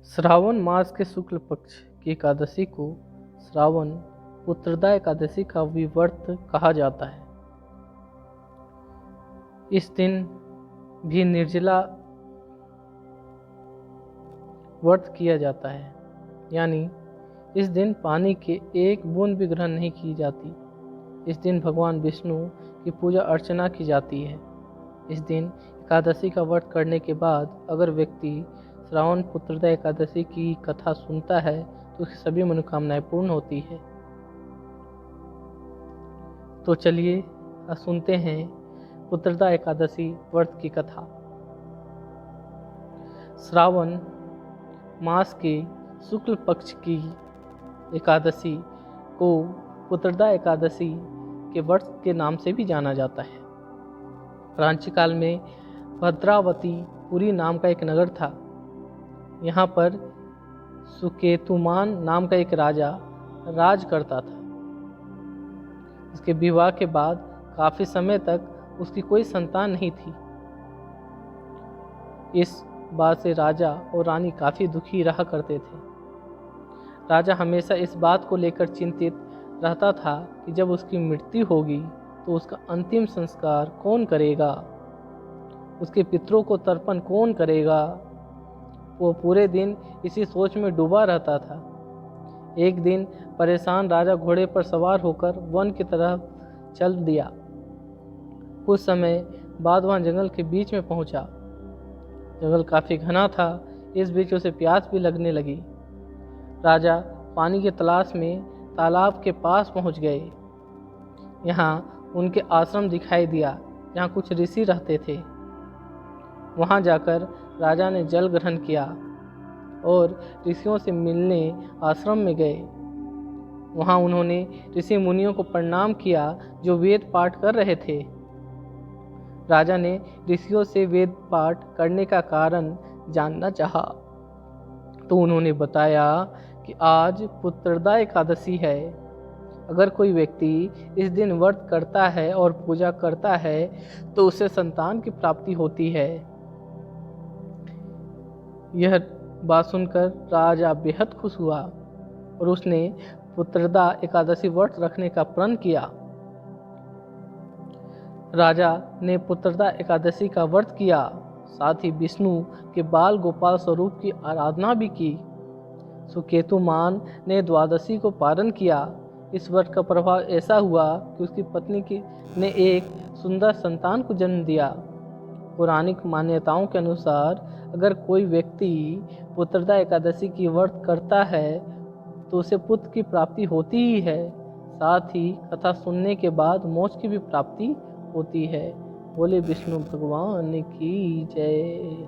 श्रावण मास के शुक्ल पक्ष की एकादशी को श्रावण पुत्रदा एकादशी का भी व्रत कहा जाता है। इस दिन भी निर्जला व्रत किया जाता है, यानी इस दिन पानी के एक बूंद भी ग्रहण नहीं की जाती। इस दिन भगवान विष्णु की पूजा अर्चना की जाती है। इस दिन एकादशी का व्रत करने के बाद अगर व्यक्ति श्रावण पुत्रदा एकादशी की कथा सुनता है तो उसकी सभी मनोकामनाएं पूर्ण होती है। तो चलिए सुनते हैं पुत्रदा एकादशी व्रत की कथा। श्रावण मास के शुक्ल पक्ष की एकादशी को पुत्रदा एकादशी के व्रत के नाम से भी जाना जाता है। प्राचीन काल में भद्रावती पुरी नाम का एक नगर था। यहाँ पर सुकेतुमान नाम का एक राजा राज करता था। इसके विवाह के बाद काफी समय तक उसकी कोई संतान नहीं थी। इस बात से राजा और रानी काफी दुखी रहा करते थे। राजा हमेशा इस बात को लेकर चिंतित रहता था कि जब उसकी मृत्यु होगी तो उसका अंतिम संस्कार कौन करेगा, उसके पितरों को तर्पण कौन करेगा। वो पूरे दिन इसी सोच में डूबा रहता था। एक दिन परेशान राजा घोड़े पर सवार होकर वन की तरफ चल दिया। कुछ समय बाद वह जंगल के बीच में पहुंचा। जंगल काफी घना था, इस बीच उसे प्यास भी लगने लगी। राजा पानी की तलाश में तालाब के पास पहुंच गए। यहाँ उनके आश्रम दिखाई दिया, जहाँ कुछ ऋषि रहते थे। वहाँ जाकर राजा ने जल ग्रहण किया और ऋषियों से मिलने आश्रम में गए। वहाँ उन्होंने ऋषि मुनियों को प्रणाम किया जो वेद पाठ कर रहे थे। राजा ने ऋषियों से वेद पाठ करने का कारण जानना चाहा, तो उन्होंने बताया कि आज पुत्रदा एकादशी है। अगर कोई व्यक्ति इस दिन व्रत करता है और पूजा करता है तो उसे संतान की प्राप्ति होती है। यह बात सुनकर राजा बेहद खुश हुआ और उसने पुत्रदा एकादशी व्रत रखने का प्रण किया। राजा ने पुत्रदा एकादशी का व्रत किया, साथ ही विष्णु के बाल गोपाल स्वरूप की आराधना भी की। सुकेतुमान ने द्वादशी को पारण किया। इस व्रत का प्रभाव ऐसा हुआ कि उसकी पत्नी ने एक सुंदर संतान को जन्म दिया। पौराणिक मान्यताओं के अनुसार अगर कोई व्यक्ति पुत्रदा एकादशी की व्रत करता है तो उसे पुत्र की प्राप्ति होती ही है। साथ ही कथा सुनने के बाद मोक्ष की भी प्राप्ति होती है। बोले विष्णु भगवान की जय।